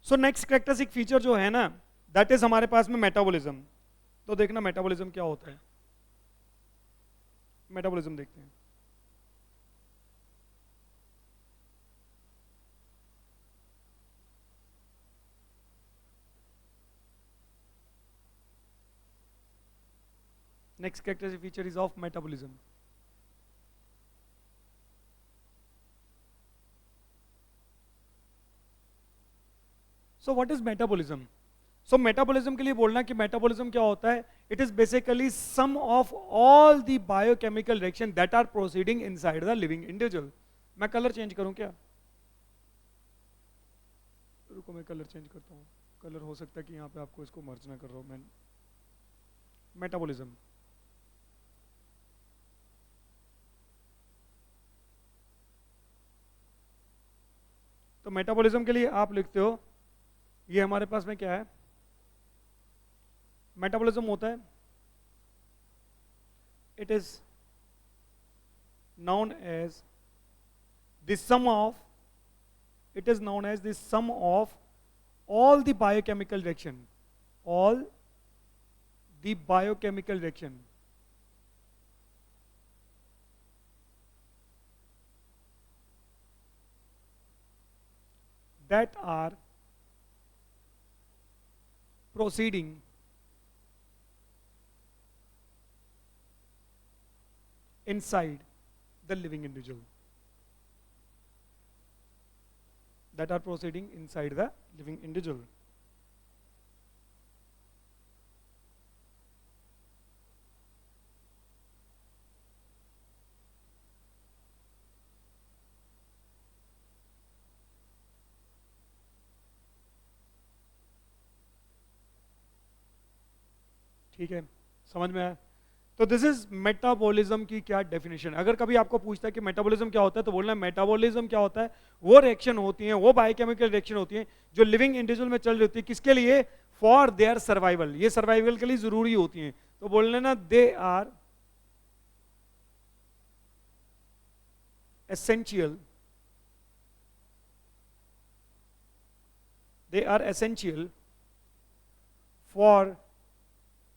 So next characteristic feature जो है ना, दैट इज हमारे पास में मेटाबॉलिज्म। तो देखना मेटाबॉलिज्म क्या होता है, मेटाबॉलिज्म देखते हैं। Next characteristic feature is of metabolism. So what is metabolism? So metabolism के लिए बोलना कि मेटाबॉलिज्म क्या होता है, it is basically sum of all the biochemical reaction that are proceeding inside the living individual. मैं कलर चेंज करूं क्या? रुको मैं कलर चेंज करता हूं। कलर हो सकता है कि यहां पे आपको इसको मर्ज ना कर रहा हूं मैं। मेटाबॉलिज्म, तो मेटाबॉलिज्म के लिए आप लिखते हो, ये हमारे पास में क्या है, मेटाबॉलिज्म होता है, it is known as the sum of, it is known as the sum of all the biochemical reaction, all the biochemical reaction that are proceeding inside the living individual, that are proceeding inside the living individual. ठीक है, समझ में आया? तो this is metabolism की क्या definition. अगर कभी आपको पूछता है कि मेटाबॉलिज्म क्या होता है, तो बोलना मेटाबॉलिज्म क्या होता है, वो रिएक्शन होती हैं, वो बायोकेमिकल रिएक्शन होती हैं जो लिविंग इंडिविजुअल में चल रही होती है, किसके लिए, फॉर देयर सर्वाइवल, ये सर्वाइवल के लिए जरूरी होती हैं। तो बोल लेना they are essential, they are essential for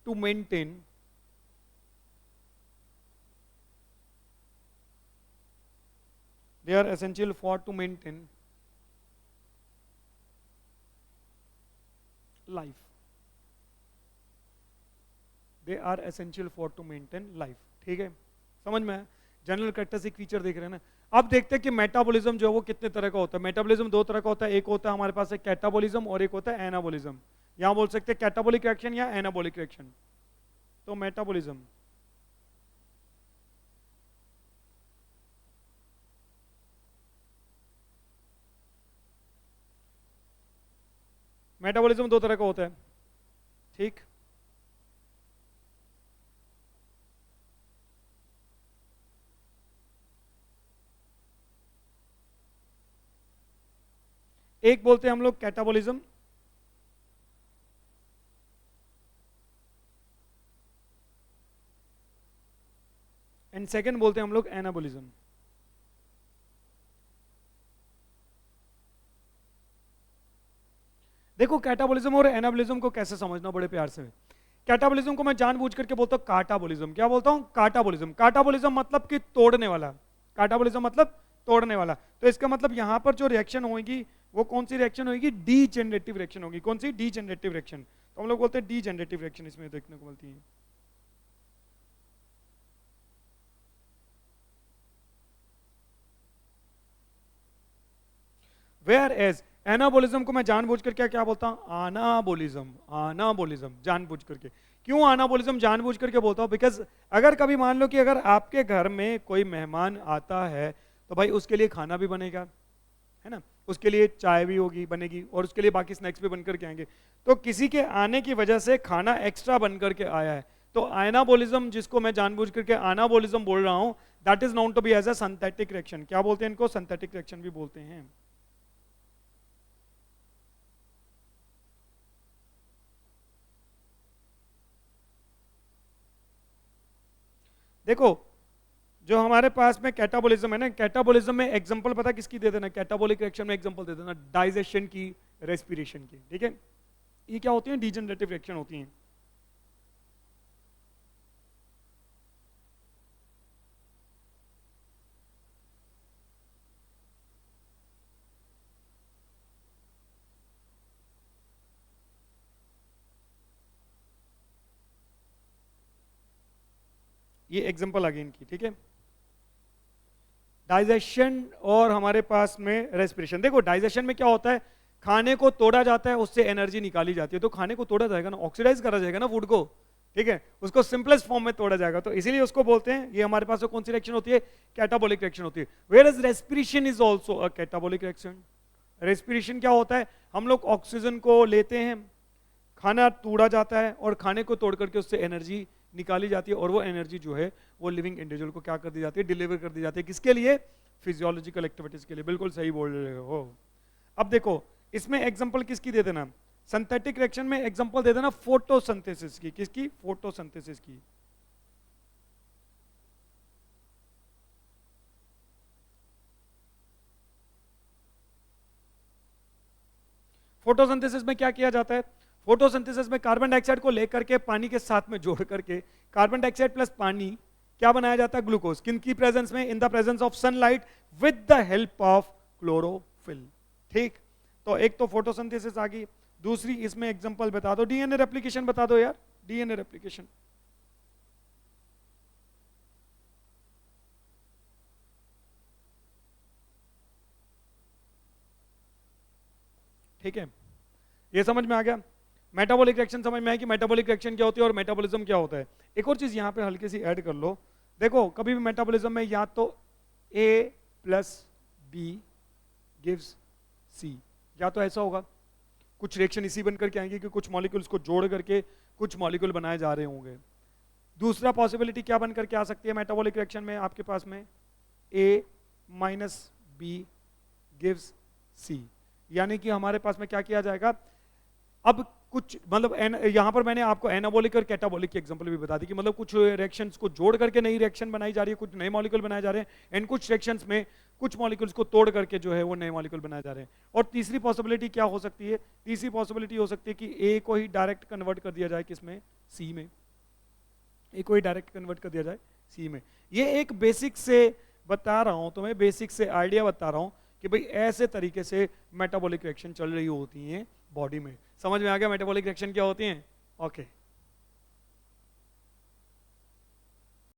to maintain they are essential for to maintain life, they are essential for to maintain life। ठीक है, समझ में है? जनरल कैरेक्टरिस्टिक फीचर देख रहे हैं ना। अब देखते हैं कि मेटाबॉलिज्म जो है वो कितने तरह का होता है। मेटाबॉलिज्म दो तरह का होता है, एक होता है हमारे पास है कैटाबॉलिज्म और एक होता है एनाबॉलिज्म। यहां बोल सकते हैं कैटाबॉलिक रिएक्शन या एनाबॉलिक रिएक्शन। तो मेटाबॉलिज्म, मेटाबॉलिज्म दो तरह का होता है, ठीक। एक बोलते हैं हम लोग कैटाबॉलिज्म, एंड सेकंड बोलते हैं हम लोग एनाबॉलिज्म। देखो कैटाबॉलिज्म और एनाबॉलिज्म को कैसे समझना, बड़े प्यार से। कैटाबॉलिज्म को मैं जानबूझ करके बोलता हूं काटाबॉलिज्म। क्या बोलता हूं? काटाबॉलिज्म। काटाबॉलिज्म मतलब कि तोड़ने वाला, काटाबॉलिज्म मतलब तोड़ने वाला। तो इसका मतलब यहां पर जो रिएक्शन होगी वो कौन सी रिएक्शन होगी? डीजेनरेटिव रिएक्शन होगी। कौन सी? Degenerative reaction. तो हम लोग बोलते हैं डीजेनरेटिव रिएक्शन इसमें देखने को मिलती है। वेयर एज एनाबोलिज्म को मैं जानबूझ कर क्या क्या बोलता हूं? आनाबोलिज्म। आनाबोलिज्म जानबूझ करके। क्यों आनाबोलिज्म जानबूझ करके बोलता हूं? बिकॉज अगर कभी मान लो कि अगर आपके घर में कोई मेहमान आता है तो भाई उसके लिए खाना भी बनेगा, है ना, उसके लिए चाय भी होगी, बनेगी, और उसके लिए बाकी स्नैक्स भी बनकर के आएंगे। तो किसी के आने की वजह से खाना एक्स्ट्रा बनकर के आया है, तो आनाबोलिज्म जिसको मैं जानबूझ करके आनाबोलिज्म बोल रहा हूं, that is known to be as a synthetic reaction. क्या बोलते हैं इनको? सिंथेटिक रिएक्शन भी बोलते हैं। देखो जो हमारे पास में कैटाबोलिज्म है ना, कैटाबोलिज्म में एग्जांपल पता किसकी दे देना? कैटाबोलिक रिएक्शन में एग्जांपल दे देना डाइजेशन की, रेस्पिरेशन की, ठीक है। ये क्या होती है, डीजनरेटिव रिएक्शन होती हैं। ये एग्जांपल आ गई इनकी, ठीक है। डाइजेशन और हमारे पास में रेस्पिरेशन। देखो डाइजेशन में क्या होता है, खाने को तोड़ा जाता है, उससे एनर्जी निकाली जाती है। तो खाने को तोड़ा जाएगा ना, ऑक्सीडाइज करा जाएगा ना फूड को, ठीक है, उसको सिंपलेस्ट फॉर्म में तोड़ा जाएगा। तो इसीलिए उसको बोलते हैं, ये हमारे पास कौन सी रिएक्शन होती है, कैटाबॉलिक रिएक्शन होती है। Whereas respiration is also a catabolic reaction. Respiration क्या होता है, हम लोग ऑक्सीजन को लेते हैं, खाना तोड़ा जाता है और खाने को तोड़ करके उससे एनर्जी निकाली जाती है, और वो एनर्जी जो है वो लिविंग इंडिविजुअल को क्या कर दी जाती है, डिलीवर कर दी जाती है। किसके लिए, फिजियोलॉजिकल एक्टिविटीज के लिए। बिल्कुल सही बोल रहे हो। अब देखो इसमें एग्जांपल किसकी दे देना, सिंथेटिक रिएक्शन में एग्जांपल दे देना फोटोसिंथेसिस की। किसकी, फोटोसिंथेसिस की। फोटोसिंथेसिस में क्या किया जाता है, फोटोसिंथेसिस में कार्बन डाइऑक्साइड को लेकर के पानी के साथ में जोड़ करके, कार्बन डाइऑक्साइड प्लस पानी क्या बनाया जाता है, ग्लूकोज। किन की प्रेजेंस में, in the presence of sunlight with the help of chlorophyll, ठीक। तो एक तो फोटोसिंथेसिस आ गई, दूसरी इसमें एग्जांपल बता दो, डीएनए रेप्लिकेशन बता दो यार, डीएनए रेप्लिकेशन। ठीक है, ये समझ में आ गया। मेटाबॉलिक रिएक्शन समझ में आया कि मेटाबॉलिक रिएक्शन क्या होती है और मेटाबॉलिज्म क्या होता है। एक और चीज यहां पे हल्की सी ऐड कर लो, देखो कभी भी मेटाबॉलिज्म में या तो A plus B gives C, या तो ऐसा होगा, कुछ रिएक्शन इसी बन करके आएंगे कि कुछ मॉलिक्यूल्स को जोड़ करके कुछ मॉलिक्यूल बनाए जा रहे होंगे। दूसरा पॉसिबिलिटी क्या बन करके आ सकती है मेटाबॉलिक रिएक्शन में आपके पास में, A minus B gives C, यानी कि हमारे पास में क्या किया जाएगा, अब कुछ मतलब यहां पर मैंने आपको एनाबॉलिक और कैटाबॉलिक की एग्जांपल भी बता दी कि मतलब कुछ रिएक्शंस को जोड़ करके नई रिएक्शन बनाई जा रही है, कुछ नए मॉलिक्यूल बनाए जा रहे हैं, एंड कुछ रिएक्शंस में कुछ मॉलिक्यूल्स को तोड़ करके जो है वो नए मॉलिक्यूल बनाए जा रहे हैं। और तीसरी पॉसिबिलिटी क्या हो सकती है, तीसरी पॉसिबिलिटी हो सकती है कि ए को ही डायरेक्ट कन्वर्ट कर दिया जाए किसमें, सी में, ए को ही डायरेक्ट कन्वर्ट कर दिया जाए सी में। ये एक बेसिक से बता रहा हूं तुम्हें, बेसिक से आइडिया बता रहा हूं कि भाई ऐसे तरीके से मेटाबॉलिक रिएक्शन चल रही होती हैं बॉडी में। समझ में आ गया मेटाबॉलिक रिएक्शन क्या होती हैं, ओके।